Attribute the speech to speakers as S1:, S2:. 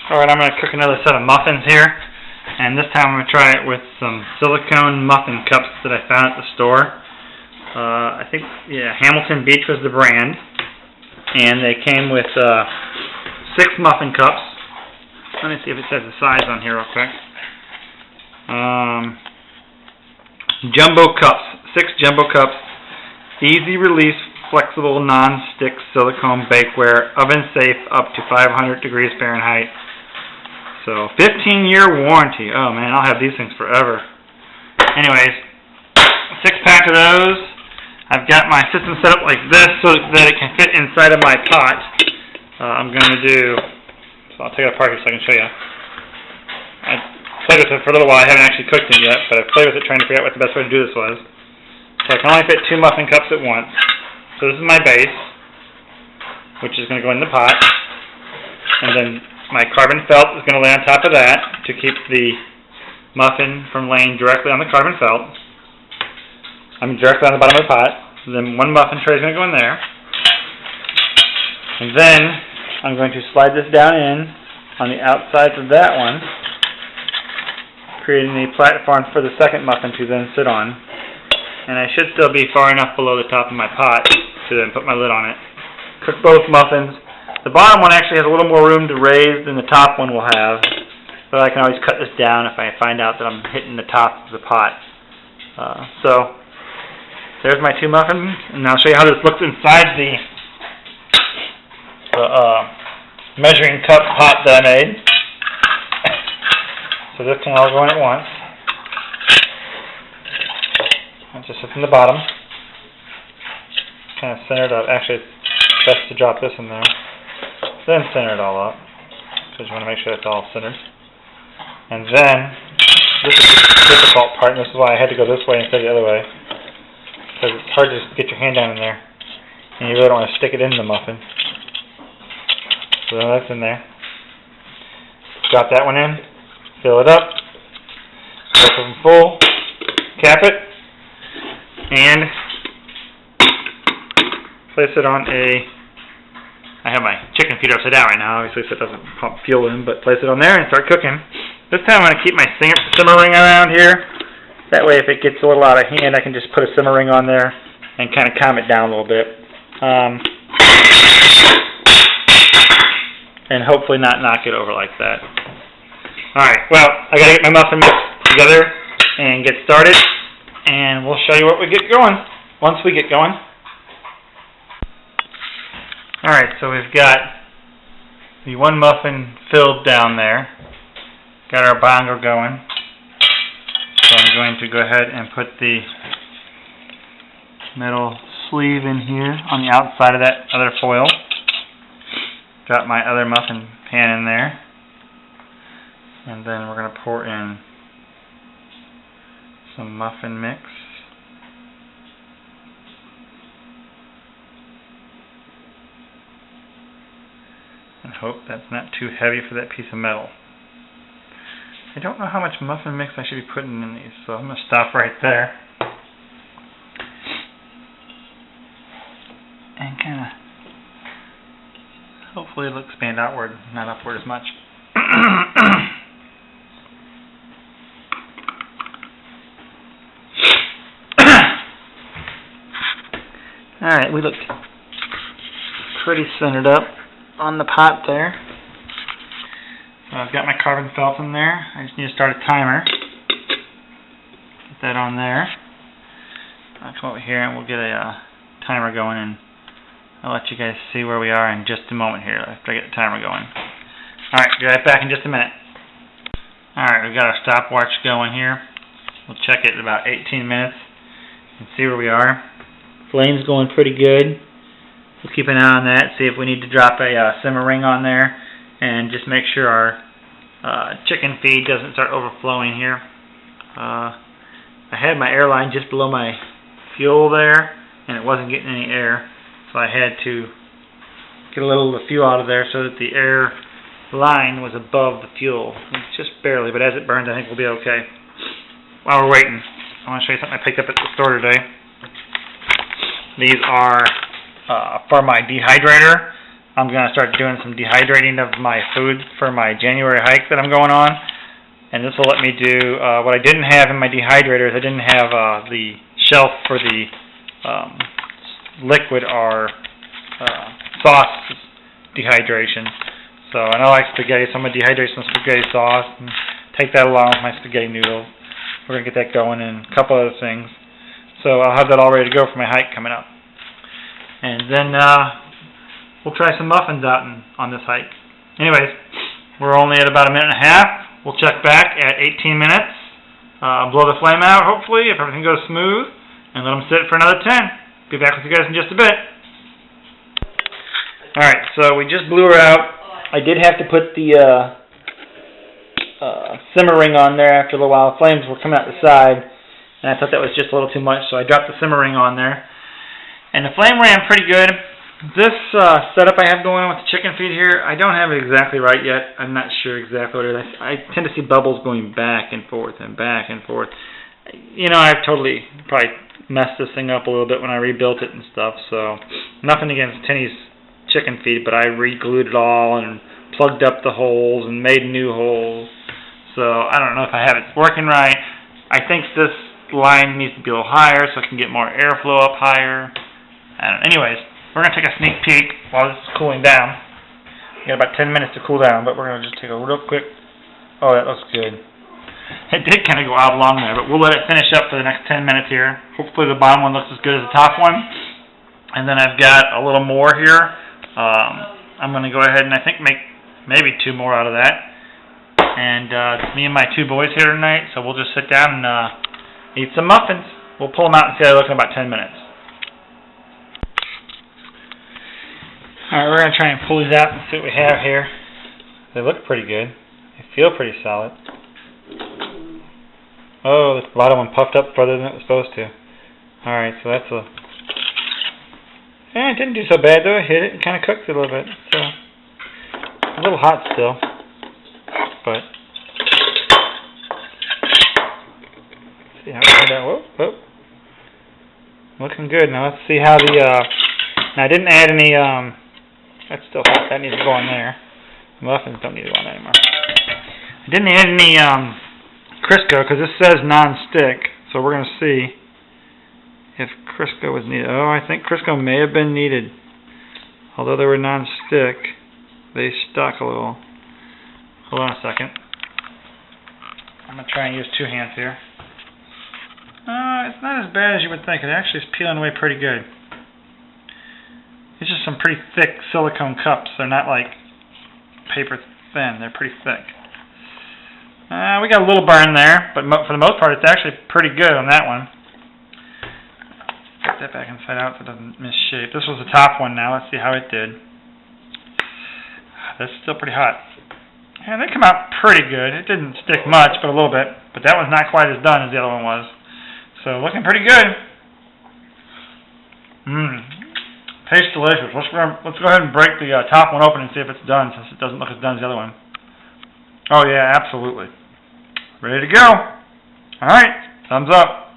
S1: Alright, I'm going to cook another set of muffins here, and this time I'm going to try it with some silicone muffin cups that I found at the store. I think, Hamilton Beach was the brand, and they came with 6 muffin cups. Let me see if it says the size on here real quick. Jumbo cups, 6 jumbo cups, easy release, flexible, non-stick silicone bakeware, oven safe up to 500 degrees Fahrenheit. So, 15-year warranty. Oh man, I'll have these things forever. Anyways, 6-pack of those. I've got my system set up like this so that it can fit inside of my pot. I'm going to do, so I'll take it apart here so I can show you. I played with it for a little while. I haven't actually cooked it yet, but I've played with it trying to figure out what the best way to do this was. So I can only fit 2 muffin cups at once. So this is my base, which is going to go in the pot. And then my carbon felt is going to lay on top of that to keep the muffin from laying directly on the carbon felt. Directly on the bottom of the pot. And then 1 muffin tray is going to go in there. And then I'm going to slide this down in on the outside of that one, creating a platform for the second muffin to then sit on. And I should still be far enough below the top of my pot to then put my lid on it. Cook both muffins. The bottom one actually has a little more room to raise than the top one will have, but I can always cut this down if I find out that I'm hitting the top of the pot. So, there's my 2 muffins, and I'll show you how this looks inside the measuring cup pot that I made. So this can all go in at once. It just sits in the bottom. Kind of centered up. Actually, it's best to drop this in there. Then center it all up, because you want to make sure it's all centered. And then, this is the difficult part, and this is why I had to go this way instead of the other way, because it's hard to just get your hand down in there, and you really don't want to stick it in the muffin. So then that's in there. Drop that one in, fill it up, both of them full, cap it, and place it on I have my chicken feeder upside down right now, obviously, so it doesn't pump fuel in, but place it on there and start cooking. This time I'm going to keep my simmer ring around here. That way, if it gets a little out of hand, I can just put a simmer ring on there and kind of calm it down a little bit. And hopefully not knock it over like that. Alright, well, I got to get my muffin mix together and get started, and we'll show you what we get going once we get going. Alright, so we've got the 1 muffin filled down there. Got our bongo going. So I'm going to go ahead and put the metal sleeve in here on the outside of that other foil. Drop my other muffin pan in there. And then we're going to pour in some muffin mix. And hope that's not too heavy for that piece of metal. I don't know how much muffin mix I should be putting in these, so I'm going to stop right there. And kind of, hopefully it'll expand outward, not upward as much. Alright, we look pretty centered up on the pot there. So I've got my carbon felt in there. I just need to start a timer. Get that on there. I'll come over here and we'll get a timer going, and I'll let you guys see where we are in just a moment here after I get the timer going. Alright, be right back in just a minute. Alright, we've got our stopwatch going here. We'll check it in about 18 minutes and see where we are. Flame's going pretty good. We'll keep an eye on that, see if we need to drop a simmer ring on there, and just make sure our chicken feed doesn't start overflowing here. I had my air line just below my fuel there, and it wasn't getting any air, so I had to get a little of the fuel out of there so that the air line was above the fuel. It's just barely, but as it burns, I think we'll be okay. While we're waiting, I want to show you something I picked up at the store today. These are for my dehydrator. I'm going to start doing some dehydrating of my food for my January hike that I'm going on. And this will let me do what I didn't have in my dehydrator is I didn't have the shelf for the liquid or sauce dehydration. So I know I like spaghetti, so I'm going to dehydrate some spaghetti sauce and take that along with my spaghetti noodles. We're going to get that going and a couple other things. So I'll have that all ready to go for my hike coming up. And then we'll try some muffins out on this hike. Anyways, we're only at about a minute and a half. We'll check back at 18 minutes. Blow the flame out, hopefully, if everything goes smooth, and let them sit for another 10. Be back with you guys in just a bit. Alright, so we just blew her out. I did have to put the simmer ring on there after a little while. The flames were coming out the side, and I thought that was just a little too much, so I dropped the simmer ring on there. And the flame ran pretty good. This setup I have going on with the chicken feed here, I don't have it exactly right yet. I'm not sure exactly what it is. I tend to see bubbles going back and forth and back and forth. You know, I've totally probably messed this thing up a little bit when I rebuilt it and stuff, so nothing against Tinny's chicken feed, but I re-glued it all and plugged up the holes and made new holes. So I don't know if I have it working right. I think this line needs to be a little higher so I can get more airflow up higher. Anyways, we're going to take a sneak peek while this is cooling down. We got about 10 minutes to cool down, but we're going to just take a real quick... Oh, that looks good. It did kind of go oblong there, but we'll let it finish up for the next 10 minutes here. Hopefully the bottom one looks as good as the top one. And then I've got a little more here. I'm going to go ahead and I think make maybe 2 more out of that. And it's me and my 2 boys here tonight, so we'll just sit down and eat some muffins. We'll pull them out and see how they look in about 10 minutes. Alright, we're going to try and pull these out and see what we have here. They look pretty good. They feel pretty solid. Oh, the bottom one puffed up further than it was supposed to. Alright, so that's a... it didn't do so bad though. I hit it and kind of cooked it a little bit. So, a little hot still. But, let's see how it turned out. Whoop, whoop. Looking good. Now let's see how the... now I didn't add any... that's still hot. That needs to go on there. Muffins don't need to go on that anymore. I didn't add any Crisco because this says non-stick. So we're going to see if Crisco was needed. Oh, I think Crisco may have been needed. Although they were non-stick, they stuck a little. Hold on a second. I'm going to try and use 2 hands here. It's not as bad as you would think. It actually is peeling away pretty good. These are some pretty thick silicone cups. They're not like paper thin. They're pretty thick. We got a little burn there, but for the most part, it's actually pretty good on that one. Put that back inside out so it doesn't misshape. This was the top one now. Let's see how it did. That's still pretty hot. And they come out pretty good. It didn't stick much, but a little bit. But that one's not quite as done as the other one was. So looking pretty good. Tastes delicious. Let's go ahead and break the top one open and see if it's done, since it doesn't look as done as the other one. Oh yeah, absolutely. Ready to go. Alright, thumbs up.